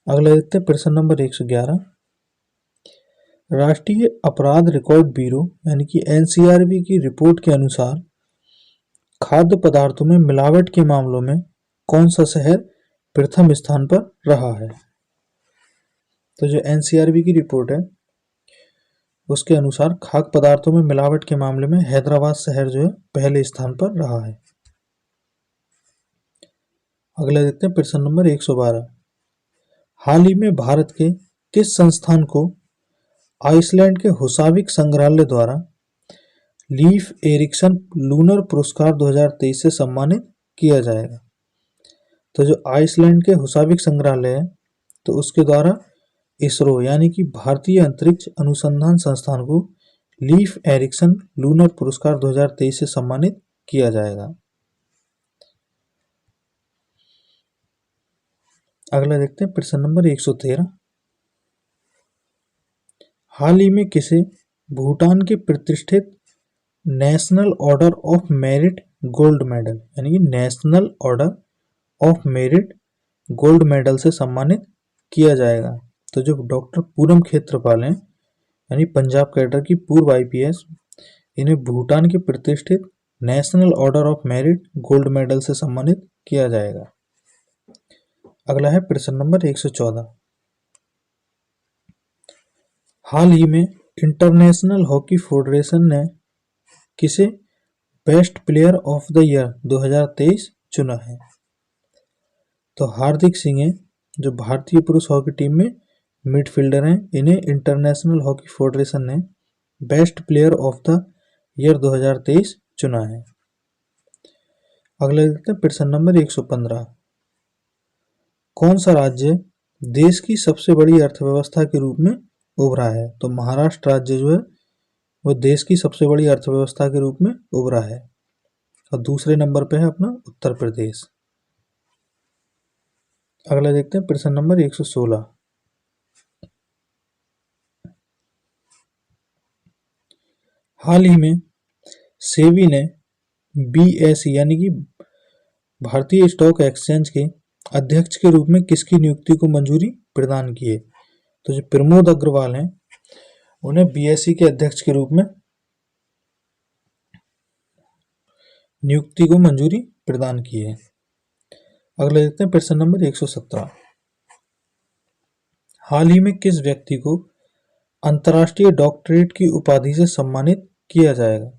अगला देखते हैं प्रश्न नंबर 111। राष्ट्रीय अपराध रिकॉर्ड ब्यूरो यानी कि NCRB की रिपोर्ट के अनुसार खाद्य पदार्थों में मिलावट के मामलों में कौन सा शहर प्रथम स्थान पर रहा है? तो जो NCRB की रिपोर्ट है, उसके अनुसार खाद्य पदार्थों में मिलावट के मामले में हैदराबाद शहर जो है पहले स्थान पर रहा है। अगला देखते हैं प्रश्न नंबर 112। हाल ही में भारत के किस संस्थान को आइसलैंड के हुसाविक संग्रहालय द्वारा लीफ एरिक्सन लूनर पुरस्कार 2023 से सम्मानित किया जाएगा? तो जो आइसलैंड के हुसाविक संग्रहालय है, तो उसके द्वारा इसरो यानी कि भारतीय अंतरिक्ष अनुसंधान संस्थान को लीफ एरिक्सन लूनर पुरस्कार 2023 से सम्मानित किया जाएगा। अगला देखते हैं प्रश्न नंबर 113। हाल ही में किसे भूटान के प्रतिष्ठित national order of merit gold medal यानी कि national order of merit gold medal से सम्मानित किया जाएगा। तो जो डॉक्टर पूरम खेत्रपाल हैं, यानी पंजाब कैडर की पूर्व IPS, इन्हें भूटान के प्रतिष्ठित national order of merit gold medal से सम्मानित किया जाएगा। अगला है प्रश्न नंबर 114। हाल ही में इंटरनेशनल हॉकी फेडरेशन ने किसे best player of the year 2023 चुना है? तो हार्दिक सिंह हैं, जो भारतीय पुरुष हॉकी टीम में मिडफील्डर हैं, इन्हें इंटरनेशनल हॉकी फेडरेशन ने best player of the year 2023 चुना है। अगला देखते हैं प्रश्न नंबर 115। कौन सा राज्य देश की सबसे बड़ी अर्थव्यवस्था के रूप में उभरा है? तो महाराष्ट्र राज्य जो है वो देश की सबसे बड़ी अर्थव्यवस्था के रूप में उभरा है, और दूसरे नंबर पे है अपना उत्तर प्रदेश। अगला देखते हैं प्रश्न नंबर 116। हाल ही में सेबी ने BSE यानी कि भारतीय स्टॉक एक्सचेंज के अध्यक्ष के रूप में किसकी नियुक्ति को मंजूरी प्रदान की है? तो जो प्रमोद अग्रवाल हैं, उन्हें BSE के अध्यक्ष के रूप में नियुक्ति को मंजूरी प्रदान की है। अगला देखते हैं प्रश्न नंबर 117। हाल ही में किस व्यक्ति को अंतर्राष्ट्रीय डॉक्टरेट की उपाधि से सम्मानित किया जाएगा?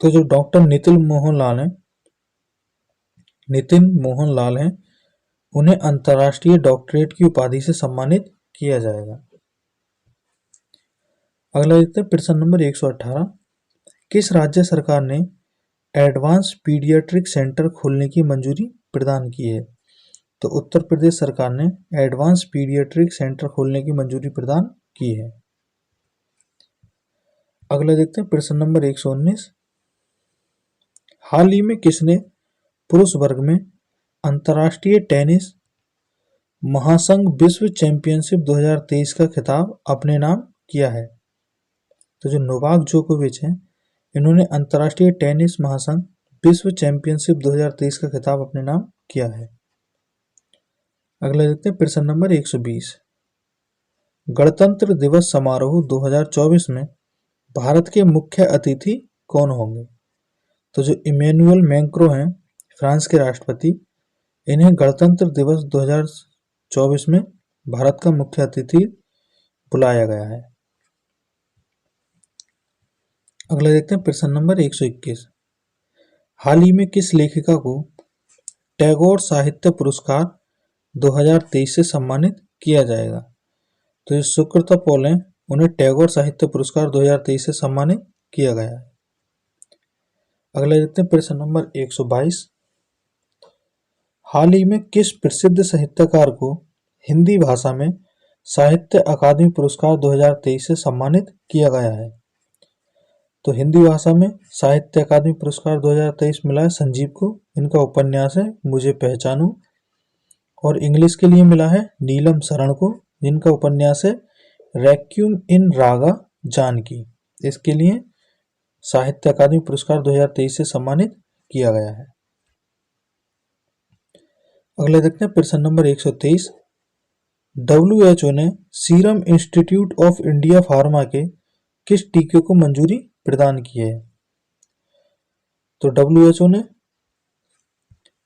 तो जो डॉक्टर नितिन मोहन लाल हैं, उन्हें अंतर्राष्ट्रीय डॉक्टरेट की उपाधि से सम्मानित किया जाएगा। अगला देखते हैं प्रश्न नंबर 118। किस राज्य सरकार ने एडवांस पीडियाट्रिक सेंटर खोलने की मंजूरी प्रदान की है? तो उत्तर प्रदेश सरकार ने एडवांस पीडियाट्रिक सेंटर खोलने की मंजूरी प्रदान की है। अगला देखते हैं प्रश्न नंबर 119। हाल ही में किसने पुरुष वर्ग में अंतर्राष्ट्रीय टेनिस महासंघ विश्व चैंपियनशिप 2023 का खिताब अपने नाम किया है? तो जो नोवाक जोकोविच हैं, इन्होंने अंतर्राष्ट्रीय टेनिस महासंघ विश्व चैंपियनशिप 2023 का खिताब अपने नाम किया है। अगला देखते हैं प्रश्न नंबर 120। गणतंत्र दिवस समारोह 2024 में भारत के मुख्य अतिथि कौन होंगे? तो जो इमैनुअल मैक्रों हैं, फ्रांस के राष्ट्रपति, इन्हें गणतंत्र दिवस 2024 में भारत का मुख्य अतिथि बुलाया गया है। अगला देखते हैं प्रश्न नंबर 121। हाल ही में किस लेखिका को टैगोर साहित्य पुरस्कार 2023 से सम्मानित किया जाएगा? तो जो सुकृता पॉल हैं, उन्हें टैगोर साहित्य पुरस्कार 2023 से सम्मानित किया गया है। अगला देखते हैं प्रश्न नंबर 122। हाल ही में किस प्रसिद्ध साहित्यकार को हिंदी भाषा में साहित्य अकादमी पुरस्कार 2023 से सम्मानित किया गया है? तो हिंदी भाषा में साहित्य अकादमी पुरस्कार 2023 मिला है संजीव को, इनका उपन्यास है मुझे पहचानो। और इंग्लिश के लिए मिला है नीलम शरण को, जिनका उपन्यास है रैक्यूम इन रागा जानकी। इसके लिए साहित्य अकादमी पुरस्कार 2023 से सम्मानित किया गया है। अगले देखते हैं प्रश्न नंबर 123। WHO ने serum institute of India pharma के किस टीके को मंजूरी प्रदान की है? तो WHO ने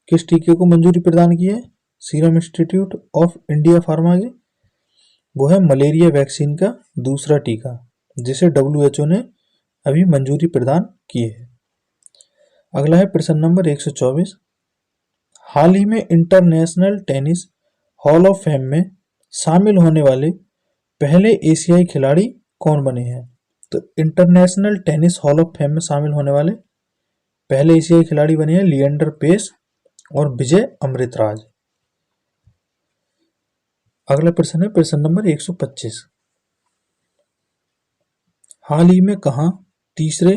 किस टीके को मंजूरी प्रदान की है serum institute of India pharma के? वो है मलेरिया वैक्सीन का दूसरा टीका, जिसे WHO ने अभी मंजूरी प्रदान की है। अगला है प्रश्न नंबर 124। हाल ही में international tennis hall of fame में शामिल होने वाले पहले एशियाई खिलाड़ी कौन बने हैं? तो international tennis hall of fame में शामिल होने वाले पहले एशियाई खिलाड़ी बने हैं लिएंडर पेस और विजय अमृतराज। अगला प्रश्न है प्रश्न नंबर 125। हाल ही में कहां तीसरे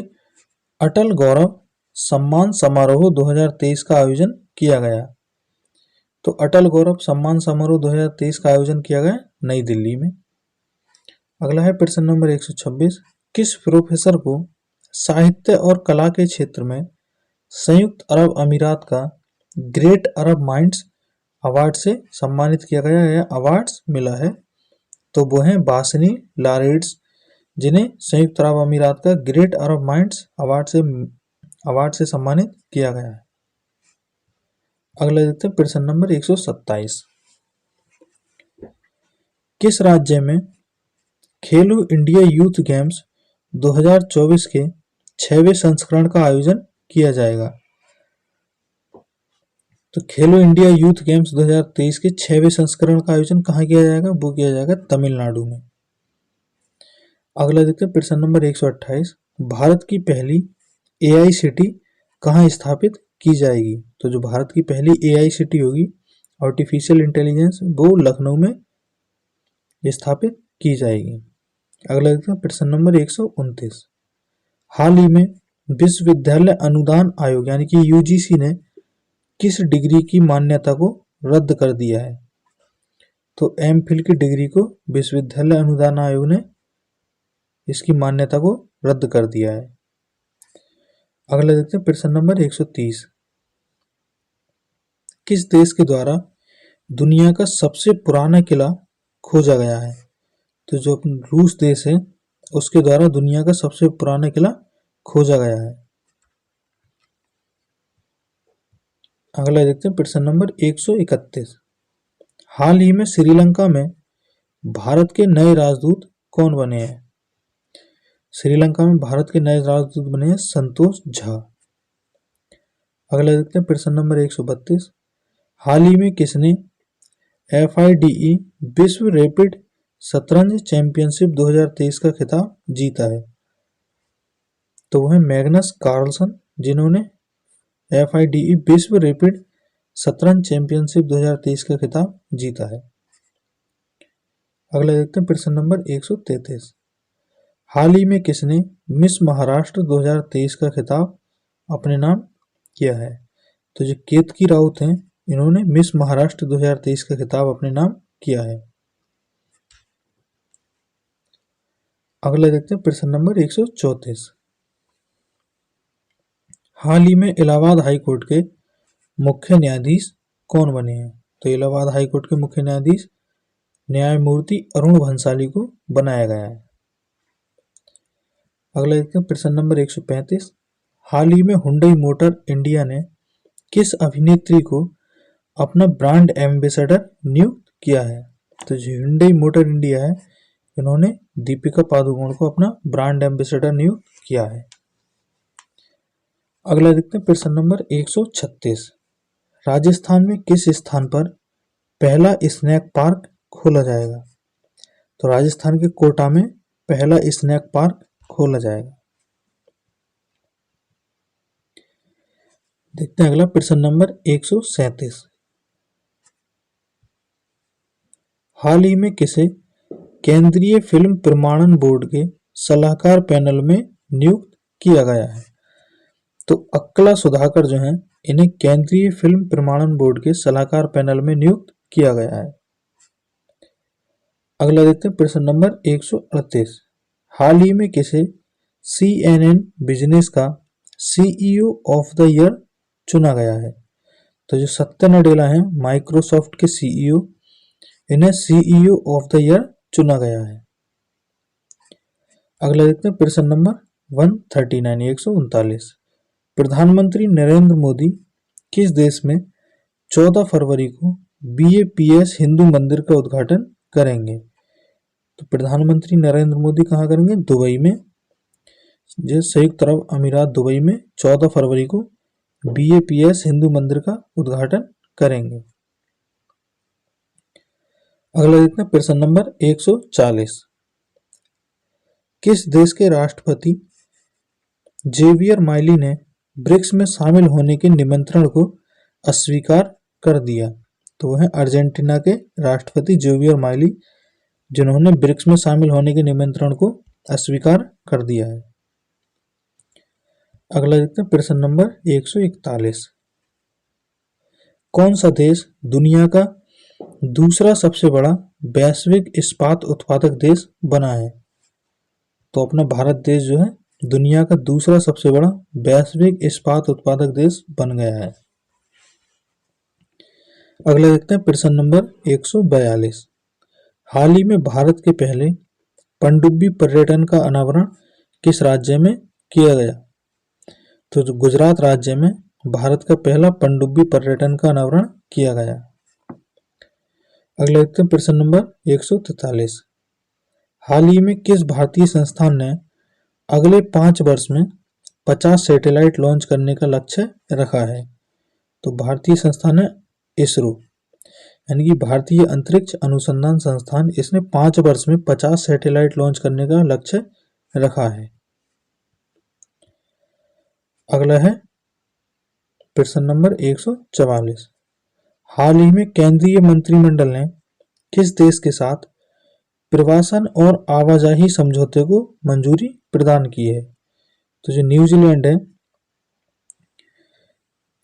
अटल गौरव सम्मान समारोह 2023 का आयोजन किया गया? तो अटल गौरव सम्मान समारोह 2023 का आयोजन किया गया नई दिल्ली में। अगला है प्रश्न नंबर 126। किस प्रोफेसर को साहित्य और कला के क्षेत्र में संयुक्त अरब अमीरात का ग्रेट अरब माइंड्स अवार्ड से सम्मानित किया गया है या अवार्ड्स मिला है? तो वो हैं बासनी लारेड्स, जिन्हें संयुक्त अरब अमीरात का ग्रेट अरब माइंड्स अवार्ड से सम्मानित किया गया है। अगला देखते हैं प्रश्न नंबर 127। किस राज्य में खेलो इंडिया यूथ गेम्स 2024 के 6वें संस्करण का आयोजन किया जाएगा? तो खेलो इंडिया यूथ गेम्स 2023 के 6वें संस्करण का आयोजन कहाँ किया जाएगा? वो किया जाएगा तमिलनाडु में। अगला देखते हैं प्रश्न नंबर 128। भारत की पहली AICT कहाँ स्थापित की जाएगी? तो जो भारत की पहली AICT होगी आर्टिफिशियल इंटेलिजेंस, वो लखनऊ में स्थापित की जाएगी। अगला देखते हैं प्रश्न नंबर 129। हाल ही में विश्वविद्यालय अनुदान आयोग यानी कि UGC ने किस डिग्री की मान्यता को रद्द कर दिया है? तो MPhil की डिग्री को विश्वविद्यालय अनुदान आयोग ने इसकी मान्यता को रद्द कर दिया है। अगला देखते हैं प्रश्न नंबर 130। किस देश के द्वारा दुनिया का सबसे पुराना किला खोजा गया है? तो जो रूस देश है उसके द्वारा दुनिया का सबसे पुराना किला खोजा गया है। अगला देखते हैं प्रश्न नंबर 131। हाल ही में श्रीलंका में भारत के नए राजदूत कौन बने हैं? श्रीलंका में भारत के नए राजदूत बने हैं संतोष झा। अगला देखते हैं प्रश्न नंबर 132। हाल ही में किसने FIDE विश्व रैपिड शतरंज चैंपियनशिप 2023 का खिताब जीता है? तो वह मैग्नस कार्लसन, जिन्होंने FIDE विश्व रैपिड शतरंज चैंपियनशिप 2023 का खिताब जीता है। अगला देखते हैं प्रश्न नंबर 133। हाल ही में किसने मिस महाराष्ट्र 2023 का खिताब अपने नाम किया है? तो जो केतकी राउत हैं इन्होंने मिस महाराष्ट्र 2023 का खिताब अपने नाम किया है। अगला देखते हैं प्रश्न नंबर 134। हाल ही में इलाहाबाद हाई कोर्ट के मुख्य न्यायाधीश कौन बने हैं? तो इलाहाबाद हाई कोर्ट के मुख्य न्यायाधीश न्यायमूर्ति अरुण भंसाली को बनाया गया है। अगला देखते हैं प्रश्न नंबर 135। हाल ही में हुंडई मोटर इंडिया ने किस अभिनेत्री को अपना ब्रांड एम्बेसडर नियुक्त किया है? तो जो हुंडई मोटर इंडिया है इन्होंने दीपिका पादुकोण को अपना ब्रांड एम्बेसडर नियुक्त किया है। अगला देखते हैं प्रश्न नंबर 136। राजस्थान में किस स्थान पर पहला स्नैक पार्क खोला जाएगा? तो राजस्थान के कोटा में पहला स्नैक पार्क खोला जाएगा। देखते हैं अगला प्रश्न नंबर 137। हाल ही में किसे केंद्रीय फिल्म प्रमाणन बोर्ड के सलाहकार पैनल में नियुक्त किया गया है? तो अक्कला सुधाकर जो हैं इन्हें केंद्रीय फिल्म प्रमाणन बोर्ड के सलाहकार पैनल में नियुक्त किया गया है। अगला देखते हैं प्रश्न नंबर 138। हाल ही में किसे CNN बिजनेस का CEO ऑफ द ईयर चुना गया है? तो जो सत्या नडेला हैं माइक्रोसॉफ्ट के CEO, इन्हें CEO ऑफ द ईयर चुना गया है। अगला देखते हैं प्रश्न नंबर 139 139। प्रधानमंत्री नरेंद्र मोदी किस देश में 14 फरवरी को BAPS हिंदू मंदिर का उद्घाटन करेंगे? तो प्रधानमंत्री नरेंद्र मोदी कहाँ करेंगे? दुबई में, जो संयुक्त अरब अमीरात दुबई में 14 फरवरी को BAPS हिंदू मंदिर का उद्घाटन करेंगे। अगला देखते हैं प्रश्न नंबर 140। किस देश के राष्ट्रपति जेवियर माइली ने ब्रिक्स में शामिल होने के निमंत्रण को अस्वीकार कर दिया? तो वह अर्जेंटीना के राष्ट्रपति जेवियर माइली, जिन्होंने ब्रिक्स में शामिल होने के निमंत्रण को अस्वीकार कर दिया है। अगला देखते हैं प्रश्न नंबर 141। कौन सा देश दुनिया का दूसरा सबसे बड़ा वैश्विक इस्पात उत्पादक देश बना है? तो अपना भारत देश जो है दुनिया का दूसरा सबसे बड़ा वैश्विक इस्पात उत्पादक देश बन गया है। अगला देखते हैं प्रश्न नंबर 142। हाल ही में भारत के पहले पनडुब्बी पर्यटन का अनावरण किस राज्य में किया गया? तो जो गुजरात राज्य में भारत का पहला पनडुब्बी पर्यटन का अनावरण किया गया। अगला देखते हैं प्रश्न नंबर 143। हाल ही में किस भारतीय संस्थान ने अगले 5 वर्ष में 50 सैटेलाइट लॉन्च करने का लक्ष्य रखा है? तो भारतीय संस्थान है इसरो, यानी कि भारतीय अंतरिक्ष अनुसंधान संस्थान। इसने 5 वर्ष में 50 सैटेलाइट लॉन्च करने का लक्ष्य रखा है। अगला है प्रश्न नंबर 144। हाल ही में केंद्रीय मंत्रिमंडल ने किस देश के साथ प्रवासन और आवाजाही समझौते को मंजूरी प्रदान की है? तो जो न्यूजीलैंड है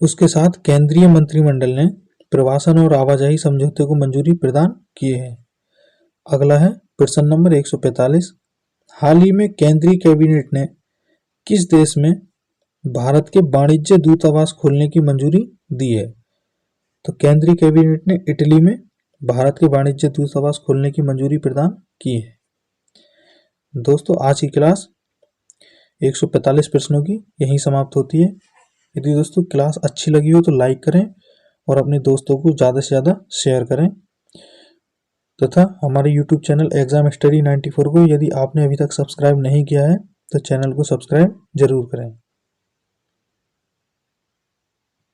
उसके साथ केंद्रीय मंत्रिमंडल ने प्रवासन और आवाजाही समझौते को मंजूरी प्रदान की है। अगला है प्रश्न नंबर 145। हाल ही में केंद्रीय कैबिनेट ने किस देश में भारत के वाणिज्य दूतावास खोलने की मंजूरी दी है? तो केंद्रीय कैबिनेट ने इटली में भारत के वाणिज्य दूतावास खोलने की मंजूरी प्रदान की है। दोस्तों आज की क्लास 145 प्रश्नों की यहीं समाप्त होती है। यदि दोस्तों क्लास अच्छी लगी हो तो लाइक करें और अपने दोस्तों को ज़्यादा से ज़्यादा शेयर करें, तथा हमारे YouTube चैनल एग्जाम स्टडी 94 को यदि आपने अभी तक सब्सक्राइब नहीं किया है तो चैनल को सब्सक्राइब जरूर करें।